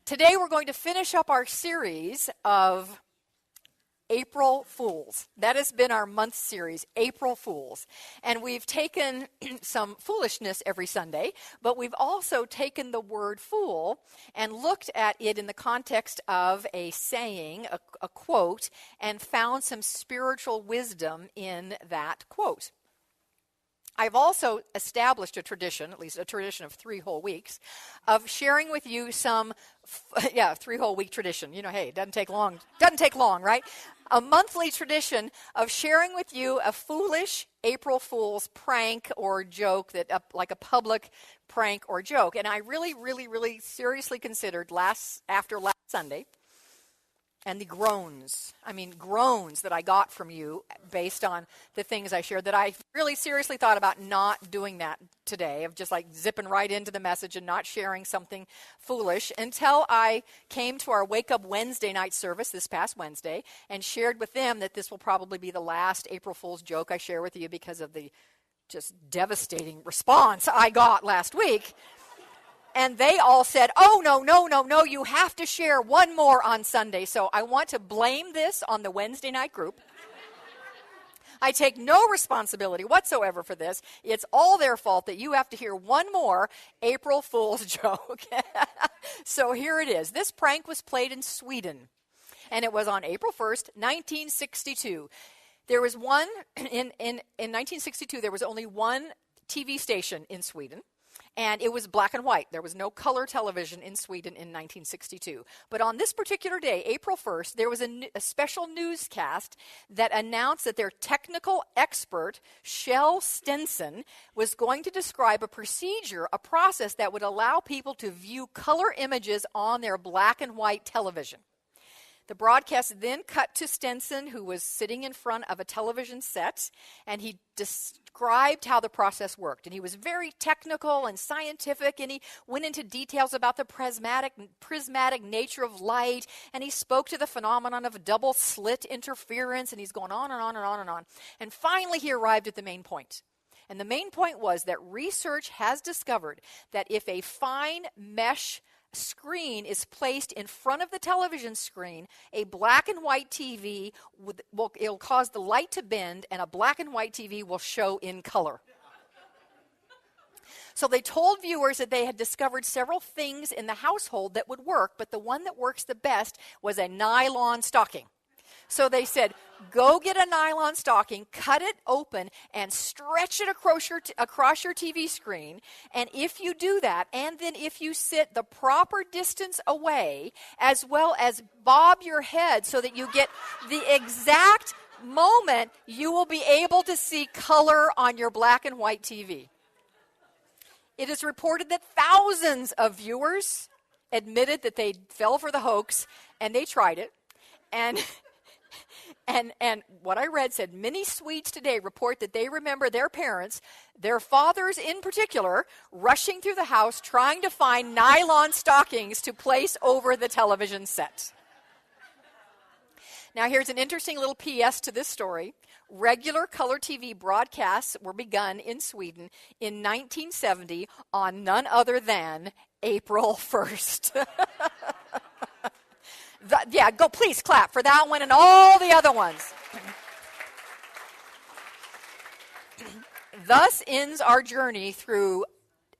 Today we're going to finish up our series of April Fools. That has been our month series, April Fools. And we've taken some foolishness every Sunday, but we've also taken the word fool and looked at it in the context of a saying, a quote, and found some spiritual wisdom in that quote. I've also established a tradition, at least a tradition of 3 whole weeks, of sharing with you some, 3 whole week tradition. You know, hey, it doesn't take long, right? A monthly tradition of sharing with you a foolish April Fool's prank or joke, like a public prank or joke. And I really seriously considered after last Sunday, and the groans that I got from you based on the things I shared, that I really seriously thought about not doing that today, of just like zipping right into the message and not sharing something foolish, until I came to our Wake Up Wednesday night service this past Wednesday and shared with them that this will probably be the last April Fool's joke I share with you because of the just devastating response I got last week. And they all said, oh, no, you have to share one more on Sunday. So I want to blame this on the Wednesday night group. I take no responsibility whatsoever for this. It's all their fault that you have to hear one more April Fool's joke. So here it is. This prank was played in Sweden, and it was on April 1st, 1962. There was one, in 1962, there was only one TV station in Sweden. And it was black and white. There was no color television in Sweden in 1962. But on this particular day, April 1st, there was a special newscast that announced that their technical expert, Kjell Stenson, was going to describe a procedure, a process that would allow people to view color images on their black and white television. The broadcast then cut to Stenson, who was sitting in front of a television set, and he described how the process worked. And he was very technical and scientific, and he went into details about the prismatic nature of light, and he spoke to the phenomenon of double slit interference, and he's going on and on and on and on. And finally, he arrived at the main point. And the main point was that research has discovered that if a fine mesh screen is placed in front of the television screen, a black and white TV it'll cause the light to bend, and a black and white TV will show in color. So they told viewers that they had discovered several things in the household that would work, but the one that works the best was a nylon stocking. So they said, go get a nylon stocking, cut it open, and stretch it across your TV screen. And if you do that, and then if you sit the proper distance away, as well as bob your head so that you get the exact moment, you will be able to see color on your black and white TV. It is reported that thousands of viewers admitted that they fell for the hoax, and they tried it. And what I read said, many Swedes today report that they remember their parents, their fathers in particular, rushing through the house trying to find nylon stockings to place over the television set. Now here's an interesting little PS to this story. Regular color TV broadcasts were begun in Sweden in 1970 on none other than April 1st. Go please clap for that one and all the other ones. Thus ends our journey through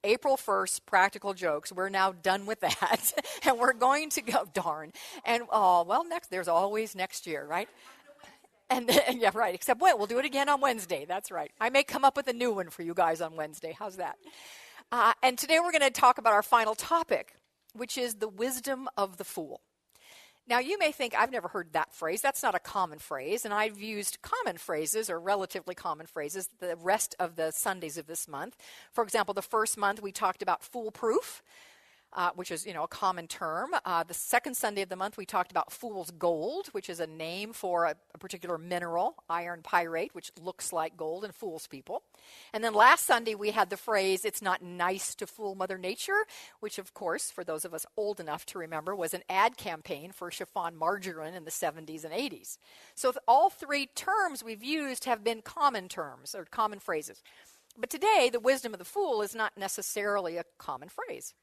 April 1st practical jokes. We're now done with that. And we're going to go, darn. And, there's always next year, right? And yeah, right. Except, we'll do it again on Wednesday. That's right. I may come up with a new one for you guys on Wednesday. How's that? And today we're going to talk about our final topic, which is the wisdom of the fool. Now, you may think, I've never heard that phrase. That's not a common phrase, and I've used common phrases, or relatively common phrases, the rest of the Sundays of this month. For example, the first month we talked about foolproof, which is, a common term. The second Sunday of the month we talked about fool's gold, which is a name for a particular mineral, iron pyrite, which looks like gold and fools people. And then last Sunday we had the phrase, it's not nice to fool Mother Nature, which of course, for those of us old enough to remember, was an ad campaign for chiffon margarine in the 70s and 80s. So all 3 terms we've used have been common terms, or common phrases. But today, the wisdom of the fool is not necessarily a common phrase.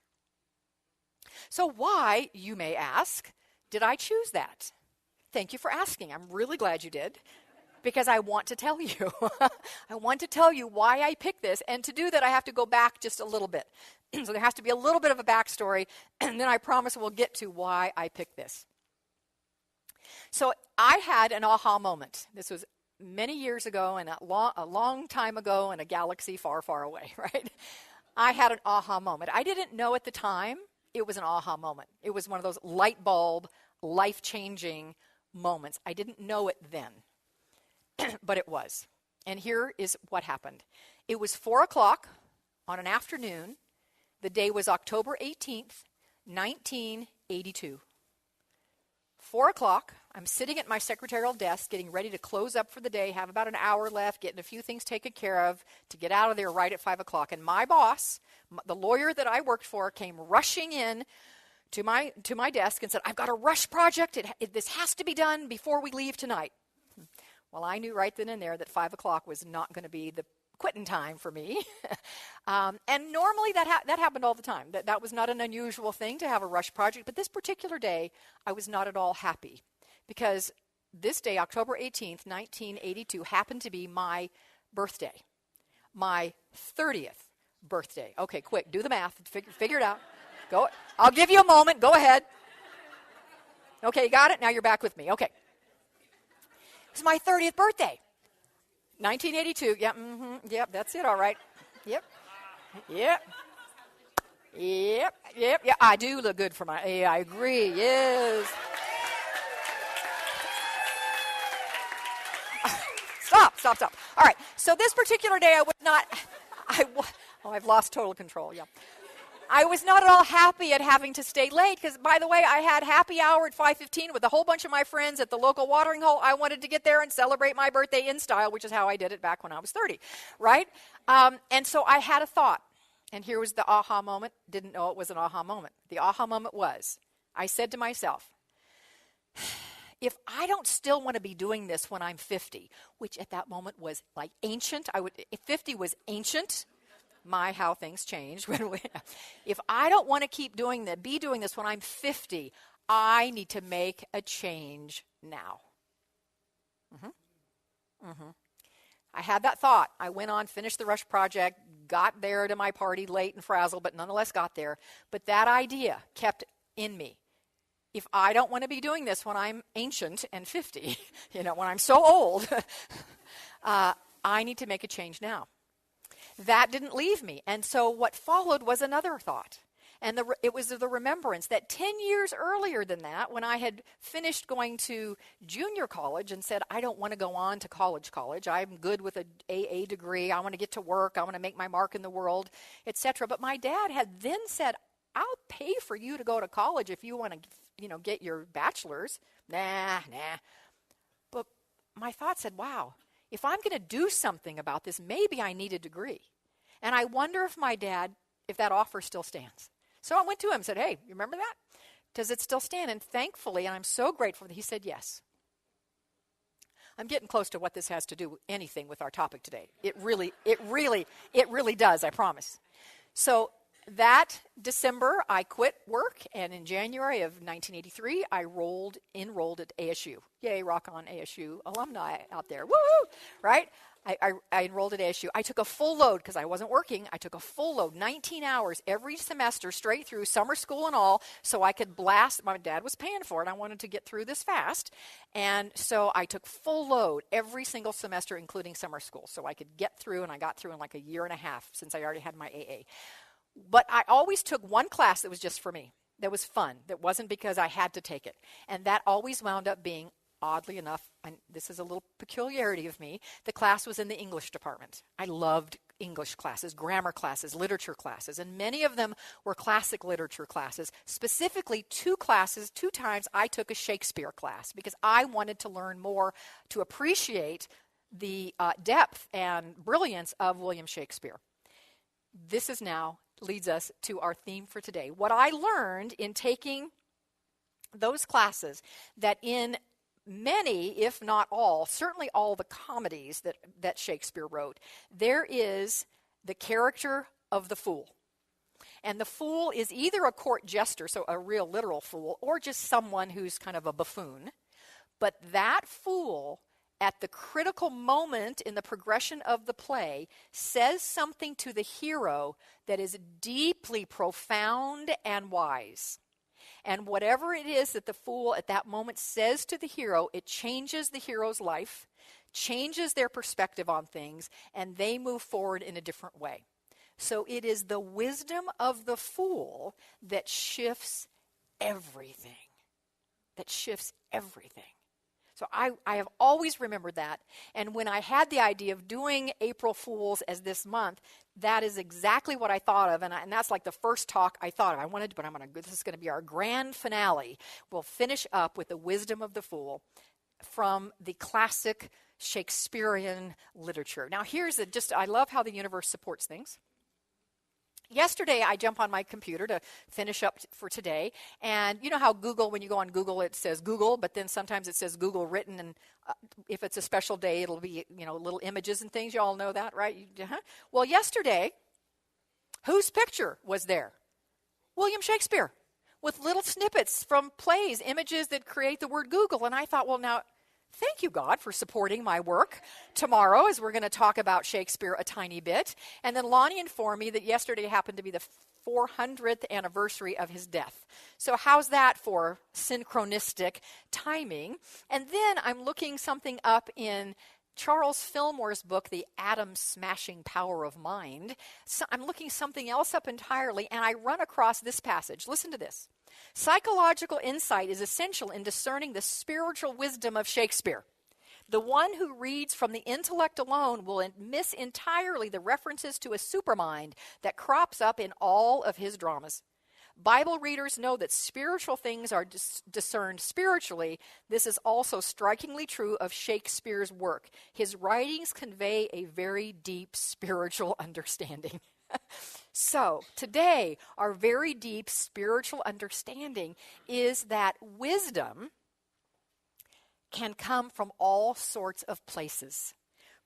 So why, you may ask, did I choose that? Thank you for asking. I'm really glad you did, because I want to tell you. I want to tell you why I picked this, and to do that I have to go back just a little bit. So there has to be a little bit of a backstory, and then I promise we'll get to why I picked this. So I had an aha moment. This was many years ago and a long time ago in a galaxy far, far away, right? I had an aha moment. I didn't know at the time it was an aha moment. It was one of those light bulb, life-changing moments. I didn't know it then, but it was. And here is what happened. It was 4 o'clock on an afternoon. The day was October 18th, 1982. 4 o'clock, I'm sitting at my secretarial desk getting ready to close up for the day, have about an hour left, getting a few things taken care of to get out of there right at 5 o'clock. And my boss, the lawyer that I worked for, came rushing in to my desk and said, I've got a rush project. This has to be done before we leave tonight. Well, I knew right then and there that 5 o'clock was not going to be the quitting time for me. And normally that happened all the time. That was not an unusual thing to have a rush project. But this particular day, I was not at all happy, because this day, October 18th, 1982, happened to be my birthday, my 30th birthday. Okay, quick, do the math, figure it out. Go. I'll give you a moment. Go ahead. Okay, you got it? Now you're back with me. Okay. It's my 30th birthday. 1982. Yep. Mm-hmm, yep. That's it. All right. Yep. Yep. Yep. Yep. Yeah. I do look good for my. Yeah, I agree. Yes. Stop. All right. So this particular day, I was not. I've lost total control. Yeah. I was not at all happy at having to stay late, because, by the way, I had happy hour at 5:15 with a whole bunch of my friends at the local watering hole. I wanted to get there and celebrate my birthday in style, which is how I did it back when I was 30, right? And so I had a thought, and here was the aha moment. Didn't know it was an aha moment. The aha moment was, I said to myself, if I don't still want to be doing this when I'm 50, which at that moment was like ancient, if 50 was ancient. My, how things changed. If I don't want to keep doing that, be doing this when I'm 50, I need to make a change now. I had that thought. I went on, finished the rush project, got there to my party late and frazzled, but nonetheless got there. But that idea kept in me. If I don't want to be doing this when I'm ancient and 50, when I'm so old, I need to make a change now. That didn't leave me. And so what followed was another thought. And it was the remembrance that 10 years earlier than that, when I had finished going to junior college and said, I don't want to go on to college. I'm good with an AA degree. I want to get to work. I want to make my mark in the world, etc. But my dad had then said, I'll pay for you to go to college if you want to, get your bachelor's. Nah. But my thought said, wow, if I'm going to do something about this, maybe I need a degree. And I wonder if that offer still stands. So I went to him and said, hey, you remember that? Does it still stand? And thankfully, and I'm so grateful that he said yes. I'm getting close to what this has to do with anything with our topic today. It really does, I promise. So that December, I quit work, and in January of 1983, I enrolled at ASU. Yay, rock on ASU alumni out there. Woo! Right? I enrolled at ASU. I took a full load because I wasn't working. I took a full load, 19 hours every semester, straight through summer school and all, so I could blast. My dad was paying for it. I wanted to get through this fast. And so I took full load every single semester, including summer school, so I could get through, and I got through in like a year and a half since I already had my AA. But I always took one class that was just for me, that was fun, that wasn't because I had to take it. And that always wound up being, oddly enough, and this is a little peculiarity of me, the class was in the English department. I loved English classes, grammar classes, literature classes, and many of them were classic literature classes. Specifically, two times I took a Shakespeare class because I wanted to learn more to appreciate the depth and brilliance of William Shakespeare. This leads us to our theme for today. What I learned in taking those classes, that in many, if not all, certainly all the comedies that Shakespeare wrote, there is the character of the fool. And the fool is either a court jester, so a real literal fool, or just someone who's kind of a buffoon. But that fool, at the critical moment in the progression of the play, says something to the hero that is deeply profound and wise. And whatever it is that the fool at that moment says to the hero, it changes the hero's life, changes their perspective on things, and they move forward in a different way. So it is the wisdom of the fool that shifts everything. That shifts everything. So I have always remembered that. And when I had the idea of doing April Fools as this month, that is exactly what I thought of. And that's like the first talk I thought of. This is going to be our grand finale. We'll finish up with the wisdom of the fool from the classic Shakespearean literature. Now I love how the universe supports things. Yesterday, I jump on my computer to finish up for today, and you know how Google, when you go on Google, it says Google, but then sometimes it says Google written, and if it's a special day, it'll be, little images and things. You all know that, right? Well, yesterday, whose picture was there? William Shakespeare, with little snippets from plays, images that create the word Google, and I thought, well, now, thank you, God, for supporting my work tomorrow as we're going to talk about Shakespeare a tiny bit. And then Lonnie informed me that yesterday happened to be the 400th anniversary of his death. So how's that for synchronistic timing? And then I'm looking something up in Charles Fillmore's book, The Atom-Smashing Power of Mind. So I'm looking something else up entirely, and I run across this passage. Listen to this. Psychological insight is essential in discerning the spiritual wisdom of Shakespeare. The one who reads from the intellect alone will miss entirely the references to a supermind that crops up in all of his dramas. Bible readers know that spiritual things are discerned spiritually. This is also strikingly true of Shakespeare's work. His writings convey a very deep spiritual understanding. So, today, our very deep spiritual understanding is that wisdom can come from all sorts of places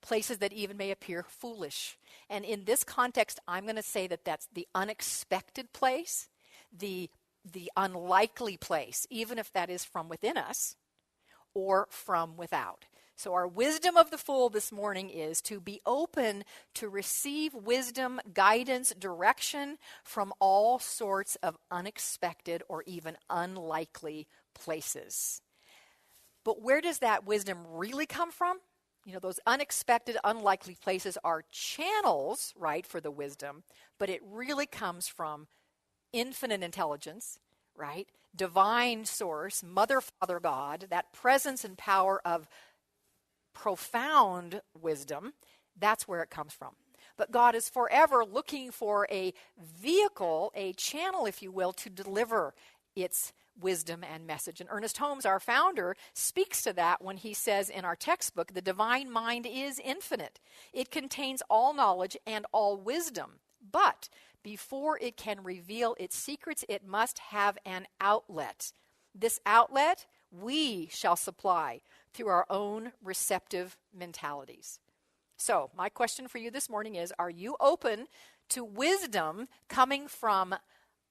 that even may appear foolish. And in this context, I'm going to say that that's the unexpected place, the unlikely place, even if that is from within us or from without. So our wisdom of the fool this morning is to be open to receive wisdom, guidance, direction from all sorts of unexpected or even unlikely places. But where does that wisdom really come from? Those unexpected, unlikely places are channels, right, for the wisdom, but it really comes from infinite intelligence, right? Divine source, Mother, Father, God, that presence and power of profound wisdom, that's where it comes from. But God is forever looking for a vehicle, a channel, if you will, to deliver its wisdom and message. And Ernest Holmes, our founder, speaks to that when he says in our textbook, the divine mind is infinite. It contains all knowledge and all wisdom. But before it can reveal its secrets, it must have an outlet. This outlet we shall supply through our own receptive mentalities. So, my question for you this morning is, are you open to wisdom coming from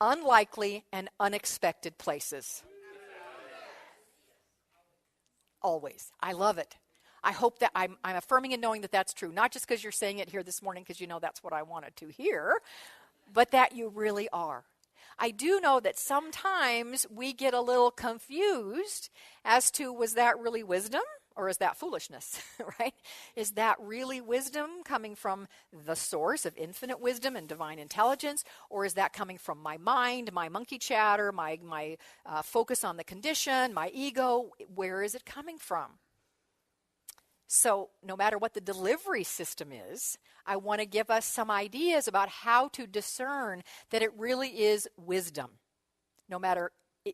unlikely and unexpected places? Always. I love it. I hope that I'm affirming and knowing that that's true, not just because you're saying it here this morning because that's what I wanted to hear, but that you really are. I do know that sometimes we get a little confused as to, was that really wisdom or is that foolishness, right? Is that really wisdom coming from the source of infinite wisdom and divine intelligence, or is that coming from my mind, my monkey chatter, my focus on the condition, my ego? Where is it coming from? So no matter what the delivery system is, I want to give us some ideas about how to discern that it really is wisdom. No matter,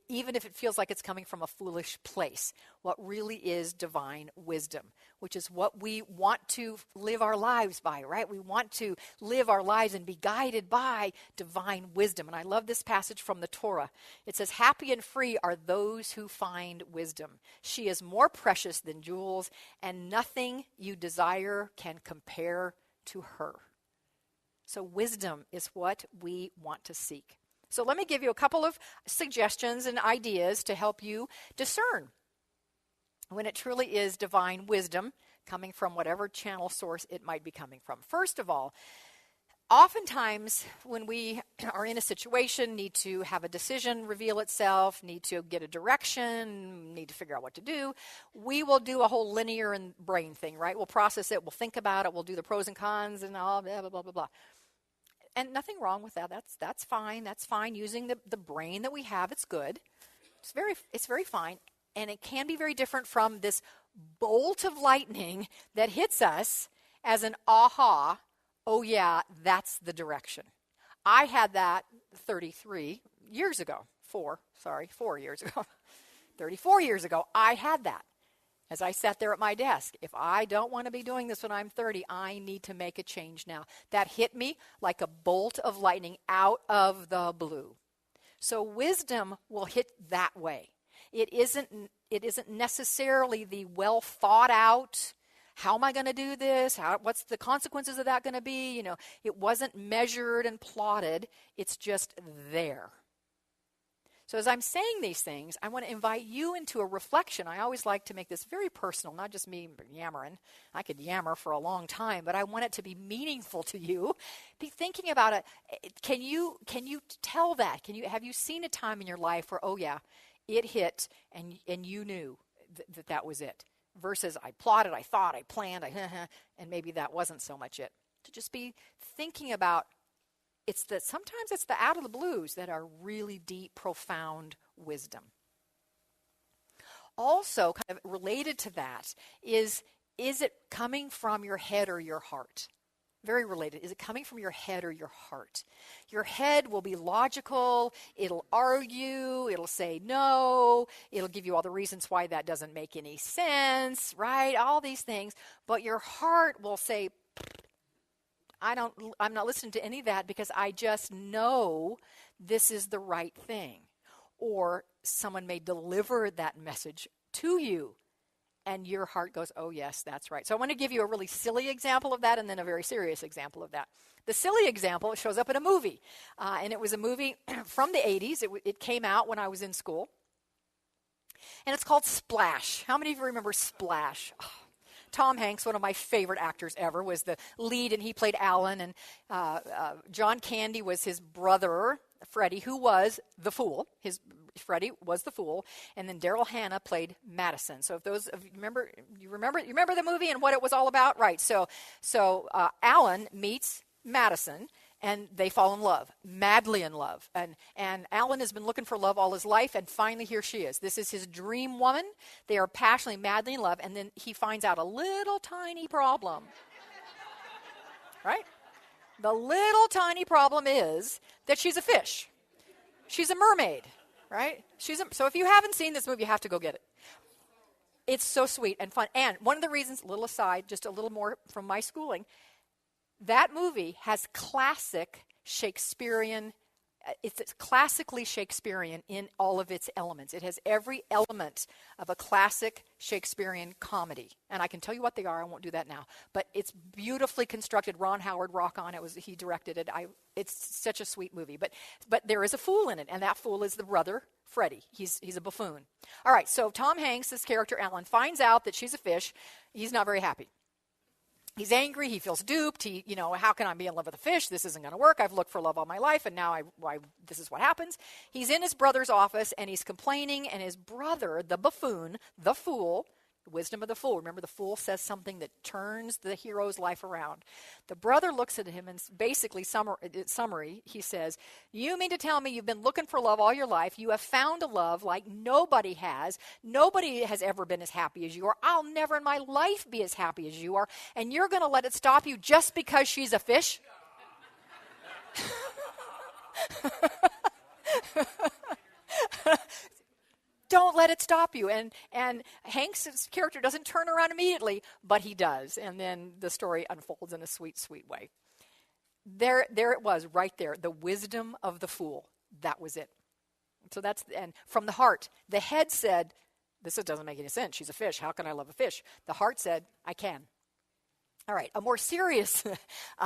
even if it feels like it's coming from a foolish place, what really is divine wisdom, which is what we want to live our lives by, right? We want to live our lives and be guided by divine wisdom. And I love this passage from the Torah. It says, happy and free are those who find wisdom. She is more precious than jewels, and nothing you desire can compare to her. So wisdom is what we want to seek. So let me give you a couple of suggestions and ideas to help you discern when it truly is divine wisdom coming from whatever channel source it might be coming from. First of all, oftentimes when we are in a situation, need to have a decision reveal itself, need to get a direction, need to figure out what to do, we will do a whole linear and brain thing, right? We'll process it, we'll think about it, we'll do the pros and cons and all blah, blah, blah, blah, blah. And nothing wrong with that. That's fine. That's fine. Using the brain that we have, it's good. It's very fine. And it can be very different from this bolt of lightning that hits us as an aha, oh yeah, that's the direction. I had that 33 years ago. 4 years ago. 34 years ago, I had that. As I sat there at my desk, if I don't want to be doing this when I'm 30, I need to make a change now. That hit me like a bolt of lightning out of the blue. So wisdom will hit that way. It isn't necessarily the well thought out, how am I going to do this? What's the consequences of that going to be? It wasn't measured and plotted. It's just there. So as I'm saying these things, I want to invite you into a reflection. I always like to make this very personal, not just me yammering. I could yammer for a long time, but I want it to be meaningful to you. Be thinking about it. Can you tell that? Have you seen a time in your life where, oh yeah, it hit and you knew that was it? Versus I plotted, I thought, I planned, and maybe that wasn't so much it. To just be thinking about sometimes it's the out of the blues that are really deep, profound wisdom. Also, kind of related to that is it coming from your head or your heart? Very related. Is it coming from your head or your heart? Your head will be logical. It'll argue. It'll say no. It'll give you all the reasons why that doesn't make any sense, right? All these things. But your heart will say, I'm not listening to any of that because I just know this is the right thing. Or someone may deliver that message to you and your heart goes, oh yes, that's right. So I want to give you a really silly example of that and then a very serious example of that. The silly example shows up in a movie. And it was a movie from the 80s. It came out when I was in school. And it's called Splash. How many of you remember Splash? Oh, Tom Hanks, one of my favorite actors ever, was the lead, and he played Alan. And John Candy was his brother, Freddie, who was the fool. Freddie was the fool, and then Daryl Hannah played Madison. So if those of you remember the movie and what it was all about, right? So Alan meets Madison, and they fall in love, madly in love. And Alan has been looking for love all his life, and finally here she is. This is his dream woman. They are passionately, madly in love, and then he finds out a little tiny problem. Right? The little tiny problem is that she's a fish. She's a mermaid, right? So if you haven't seen this movie, you have to go get it. It's so sweet and fun. And one of the reasons, little aside, just a little more from my schooling, that movie has classic Shakespearean, it's classically Shakespearean in all of its elements. It has every element of a classic Shakespearean comedy. And I can tell you what they are. I won't do that now. But it's beautifully constructed. Ron Howard, rock on. He directed it. It's such a sweet movie. But there is a fool in it, and that fool is the brother, Freddie. He's a buffoon. All right, so Tom Hanks, this character, Alan, finds out that she's a fish. He's not very happy. He's angry. He feels duped. How can I be in love with a fish? This isn't going to work. I've looked for love all my life, and now this is what happens. He's in his brother's office, and he's complaining, and his brother, the buffoon, the fool, the wisdom of the fool. Remember, the fool says something that turns the hero's life around. The brother looks at him, and basically, summary, he says, you mean to tell me you've been looking for love all your life? You have found a love like nobody has. Nobody has ever been as happy as you are. I'll never in my life be as happy as you are. And you're going to let it stop you just because she's a fish? Don't let it stop you. And Hanks' character doesn't turn around immediately, but he does. And then the story unfolds in a sweet, sweet way. There it was, right there. The wisdom of the fool. That was it. So and from the heart. The head said, this doesn't make any sense. She's a fish. How can I love a fish? The heart said, I can. All right, a more serious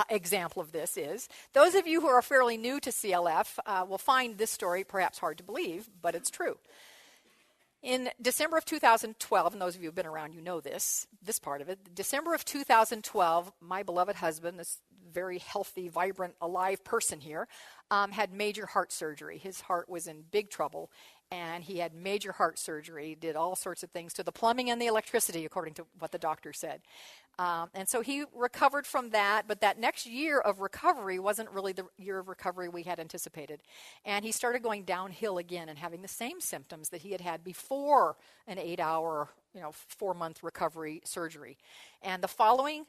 example of this is, those of you who are fairly new to CLF will find this story perhaps hard to believe, but it's true. In December of 2012, and those of you who've been around, you know this part of it. December of 2012, my beloved husband, this very healthy, vibrant, alive person here, had major heart surgery. His heart was in big trouble, and he had major heart surgery, did all sorts of things to the plumbing and the electricity, according to what the doctor said. And so he recovered from that, but that next year of recovery wasn't really the year of recovery we had anticipated. And he started going downhill again and having the same symptoms that he had had before an 8-hour, 4-month recovery surgery. And the following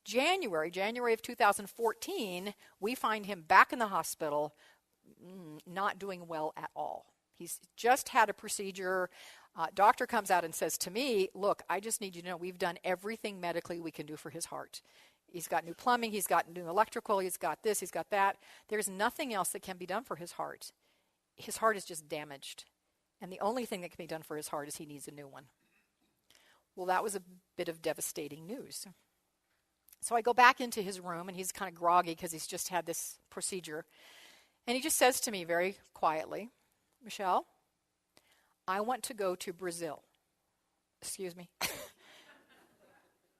January of 2014, we find him back in the hospital, not doing well at all. He's just had a procedure. Doctor comes out and says to me, look, I just need you to know we've done everything medically we can do for his heart. He's got new plumbing, he's got new electrical, he's got this, he's got that. There's nothing else that can be done for his heart. His heart is just damaged. And the only thing that can be done for his heart is he needs a new one. Well, that was a bit of devastating news. So I go back into his room, and he's kind of groggy because he's just had this procedure. And he just says to me very quietly, Michele, I want to go to Brazil. Excuse me. He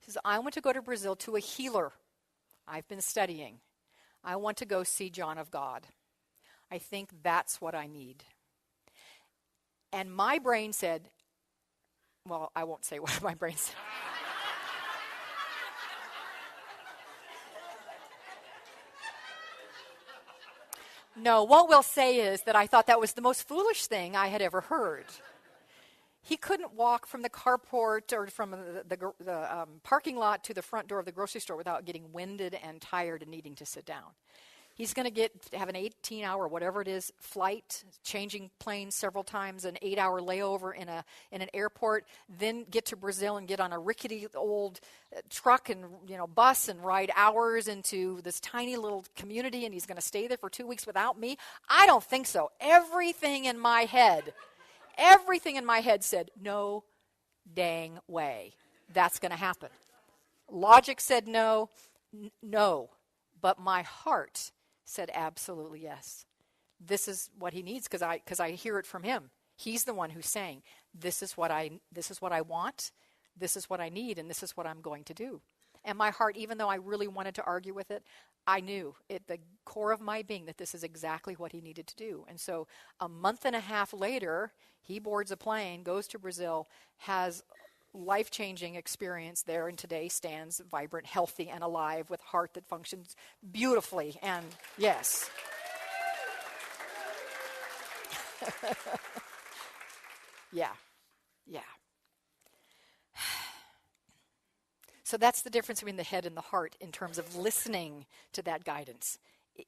says, I want to go to Brazil to a healer I've been studying. I want to go see John of God. I think that's what I need. And my brain said, well, I won't say what my brain said. No, what we'll say is that I thought that was the most foolish thing I had ever heard. He couldn't walk from the carport or from the parking lot to the front door of the grocery store without getting winded and tired and needing to sit down. He's going to have an 18-hour, whatever it is, flight, changing planes several times, an 8-hour layover in an airport, then get to Brazil and get on a rickety old truck and bus and ride hours into this tiny little community, and he's going to stay there for 2 weeks without me. I don't think so. Everything in my head said, no dang way that's going to happen. Logic said no, but my heart said absolutely yes. This is what he needs because I hear it from him. He's the one who's saying, this is what I want, this is what I need, and this is what I'm going to do. And my heart, even though I really wanted to argue with it, I knew at the core of my being that this is exactly what he needed to do. And so a month and a half later, he boards a plane, goes to Brazil, has life-changing experience there, and today stands vibrant, healthy, and alive with a heart that functions beautifully. And yes. Yeah. So that's the difference between the head and the heart in terms of listening to that guidance.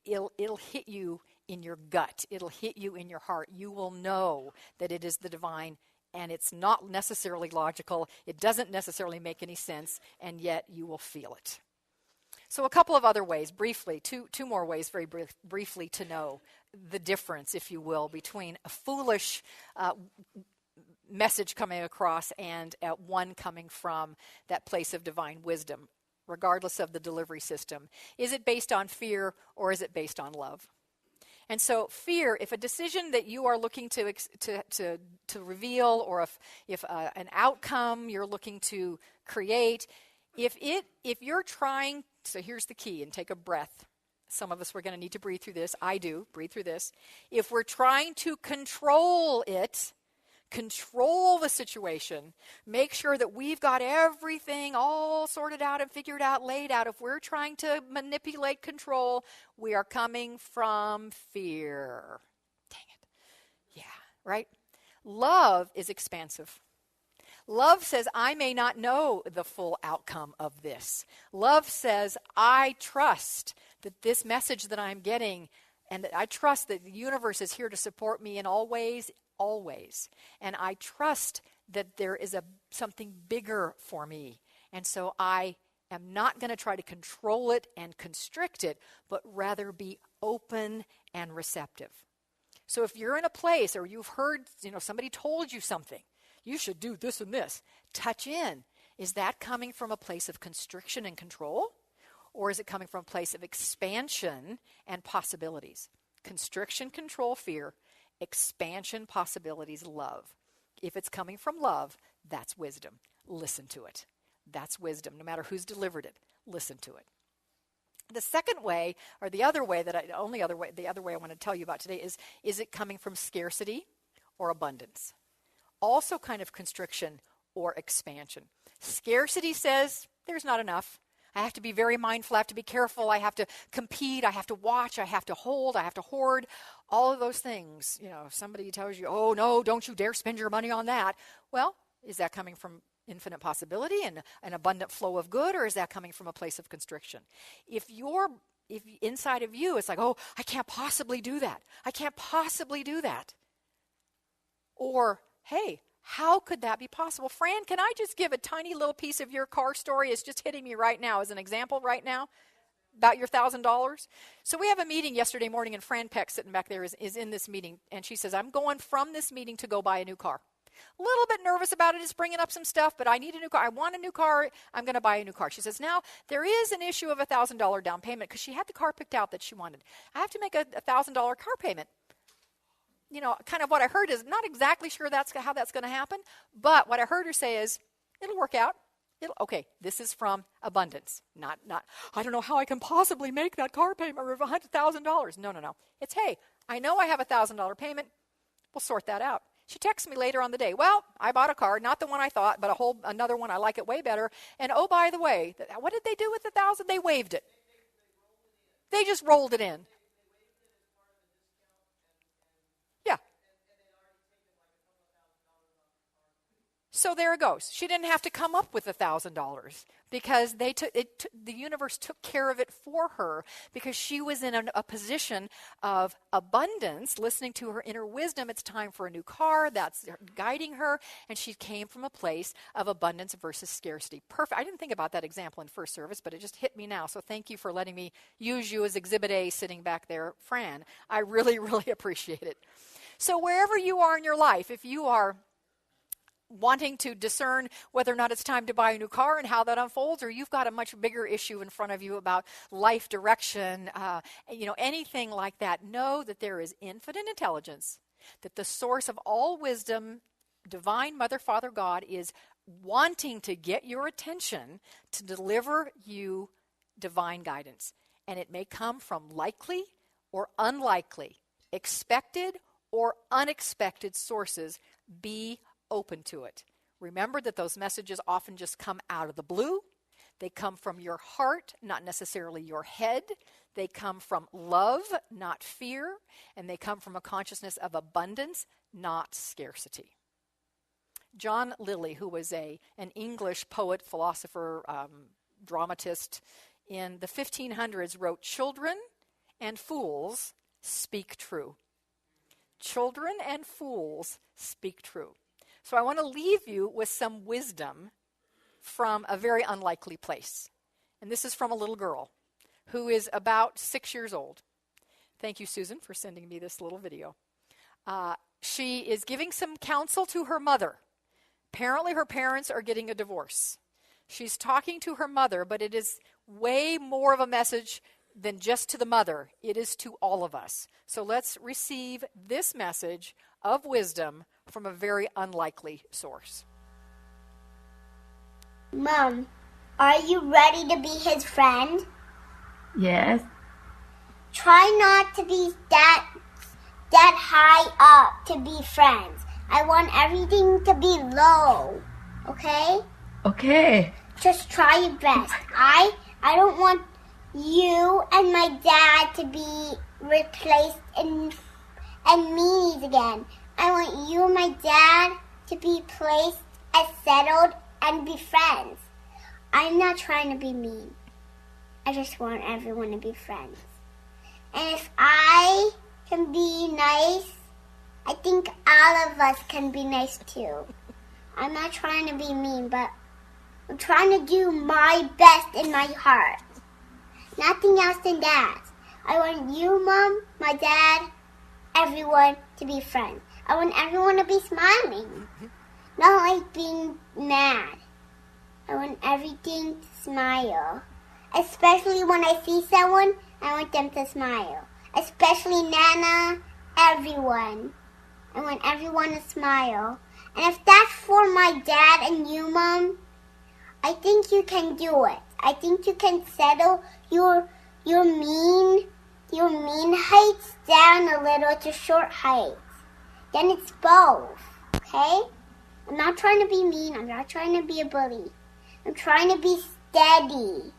It'll hit you in your gut. It'll hit you in your heart. You will know that it is the divine, and it's not necessarily logical. It doesn't necessarily make any sense, and yet you will feel it. So a couple of other ways, briefly, two more ways very briefly to know the difference, if you will, between a foolish message coming across and one coming from that place of divine wisdom, regardless of the delivery system. Is it based on fear, or is it based on love? And so fear, if a decision that you are looking to reveal, or if an outcome you're looking to create, if you're trying, so here's the key, and take a breath. Some of us were going to need to breathe through this. I do, breathe through this. If we're trying to control it, control the situation, make sure that we've got everything all sorted out and figured out, laid out. If we're trying to manipulate control, we are coming from fear. Dang it. Yeah, right? Love is expansive. Love says, I may not know the full outcome of this. Love says, I trust that this message that I'm getting, and that I trust that the universe is here to support me in all ways, always. And I trust that there is something bigger for me. And so I am not going to try to control it and constrict it, but rather be open and receptive. So if you're in a place, or you've heard, somebody told you something, you should do this and this, touch in. Is that coming from a place of constriction and control? Or is it coming from a place of expansion and possibilities? Constriction, control, fear. Expansion, possibilities, love. If it's coming from love, that's wisdom. Listen to it. That's wisdom. No matter who's delivered it, listen to it. The second way, or the other way I want to tell you about today is it coming from scarcity or abundance? Also kind of constriction or expansion. Scarcity says there's not enough. I have to be very mindful. I have to be careful. I have to compete. I have to watch. I have to hold. I have to hoard. All of those things. If somebody tells you, oh, no, don't you dare spend your money on that. Well, is that coming from infinite possibility and an abundant flow of good, or is that coming from a place of constriction? If inside of you, it's like, oh, I can't possibly do that. I can't possibly do that. Or, hey, how could that be possible? Fran, can I just give a tiny little piece of your car story? It's just hitting me right now as an example right now about your $1,000. So we have a meeting yesterday morning, and Fran Peck sitting back there is in this meeting, and she says, I'm going from this meeting to go buy a new car. A little bit nervous about it, just bringing up some stuff, but I need a new car. I want a new car. I'm going to buy a new car. She says, now, there is an issue of a $1,000 down payment because she had the car picked out that she wanted. I have to make a $1,000 car payment. Kind of what I heard is not exactly sure that's how that's going to happen, but what I heard her say is, it'll work out. Okay, this is from abundance. Not, I don't know how I can possibly make that car payment of $100,000. No. It's, hey, I know I have a $1,000 payment. We'll sort that out. She texts me later on the day, well, I bought a car, not the one I thought, but another one. I like it way better. And oh, by the way, what did they do with the $1,000? They waived it. They just rolled it in. Yeah. So there it goes. She didn't have to come up with $1,000 because the universe took care of it for her because she was in a position of abundance, listening to her inner wisdom. It's time for a new car. That's guiding her. And she came from a place of abundance versus scarcity. Perfect. I didn't think about that example in first service, but it just hit me now. So thank you for letting me use you as Exhibit A sitting back there, Fran. I really, really appreciate it. So wherever you are in your life, if you are wanting to discern whether or not it's time to buy a new car and how that unfolds, or you've got a much bigger issue in front of you about life direction, anything like that, know that there is infinite intelligence, that the source of all wisdom, divine Mother, Father, God, is wanting to get your attention to deliver you divine guidance. And it may come from likely or unlikely, expected or unexpected sources. Be open to it. Remember that those messages often just come out of the blue. They come from your heart, not necessarily your head. They come from love, not fear. And they come from a consciousness of abundance, not scarcity. John Lilly, who was an English poet, philosopher, dramatist in the 1500s, wrote, "Children and fools speak true." Children and fools speak true. So I want to leave you with some wisdom from a very unlikely place. And this is from a little girl who is about 6 years old. Thank you, Susan, for sending me this little video. She is giving some counsel to her mother. Apparently her parents are getting a divorce. She's talking to her mother, but it is way more of a message than just to the mother. It is to all of us. So let's receive this message of wisdom from a very unlikely source. Mom, are you ready to be his friend? Yes. Try not to be that high up to be friends. I want everything to be low. Okay? Okay. Just try your best. I don't want you and my dad to be replaced and meanies again. I want you and my dad to be placed as settled and be friends. I'm not trying to be mean. I just want everyone to be friends. And if I can be nice, I think all of us can be nice too. I'm not trying to be mean, but I'm trying to do my best in my heart. Nothing else than that. I want you, Mom, my dad, everyone to be friends. I want everyone to be smiling, not like being mad. I want everything to smile. Especially when I see someone, I want them to smile. Especially Nana, everyone. I want everyone to smile. And if that's for my dad and you, Mom, I think you can do it. I think you can settle your mean heights down a little to short heights. Then it's both, okay? I'm not trying to be mean. I'm not trying to be a bully. I'm trying to be steady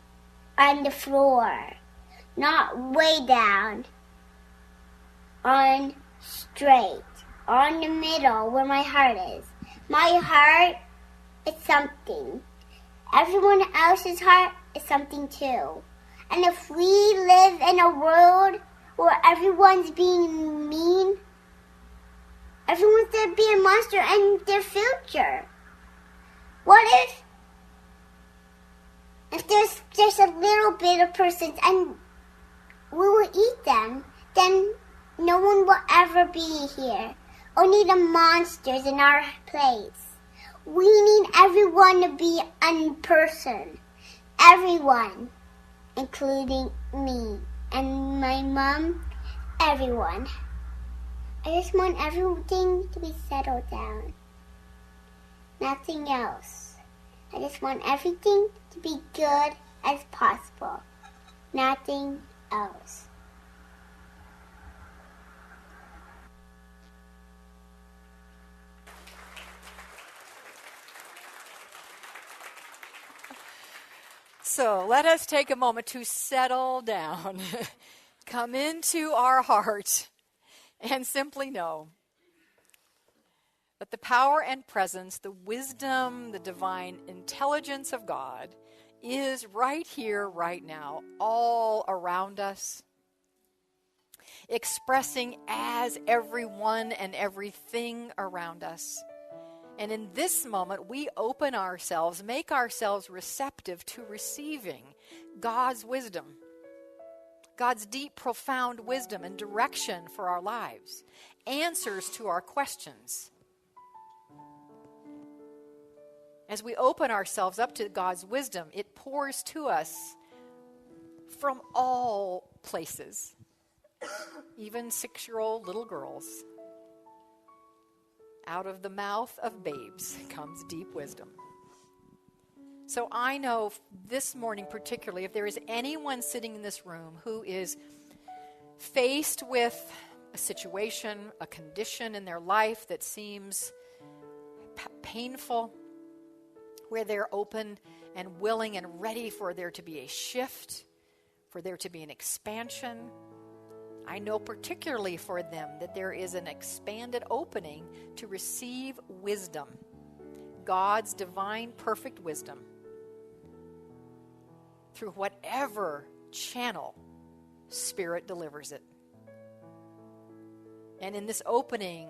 on the floor, not way down, on straight, on the middle where my heart is. My heart is something. Everyone else's heart is something too. And if we live in a world where everyone's being mean, everyone's going to be a monster in their future. What if there's just a little bit of persons and we will eat them? Then no one will ever be here. Only the monsters in our place. We need everyone to be a person. Everyone. Including me and my mom. Everyone. I just want everything to be settled down. Nothing else. I just want everything to be good as possible. Nothing else. So let us take a moment to settle down, come into our heart, and simply know that the power and presence, the wisdom, the divine intelligence of God is right here, right now, all around us, expressing as everyone and everything around us. And in this moment, we open ourselves, make ourselves receptive to receiving God's wisdom, God's deep, profound wisdom and direction for our lives, answers to our questions. As we open ourselves up to God's wisdom, it pours to us from all places, even 6-year-old little girls. Out of the mouth of babes comes deep wisdom. So I know this morning particularly, if there is anyone sitting in this room who is faced with a situation, a condition in their life that seems painful, where they're open and willing and ready for there to be a shift, for there to be an expansion, I know particularly for them that there is an expanded opening to receive wisdom, God's divine perfect wisdom, through whatever channel Spirit delivers it. And in this opening,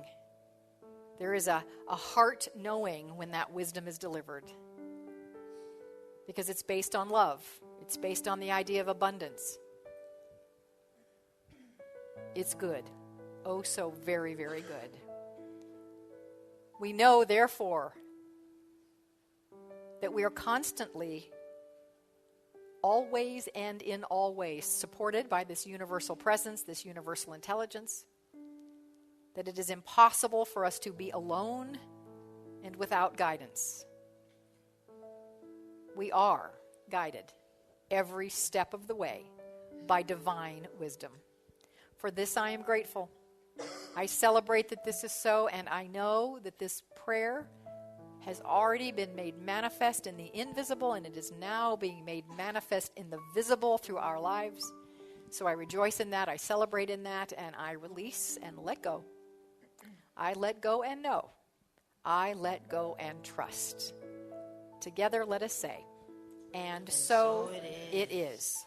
there is a heart knowing when that wisdom is delivered. Because it's based on love. It's based on the idea of abundance. It's good. Oh, so very, very good. We know, therefore, that we are constantly, always and in all ways, supported by this universal presence, this universal intelligence, that it is impossible for us to be alone and without guidance. We are guided every step of the way by divine wisdom. For this I am grateful. I celebrate that this is so, and I know that this prayer has already been made manifest in the invisible, and it is now being made manifest in the visible through our lives. So I rejoice in that, I celebrate in that, and I release and let go. I let go and know. I let go and trust. Together let us say, and so it is.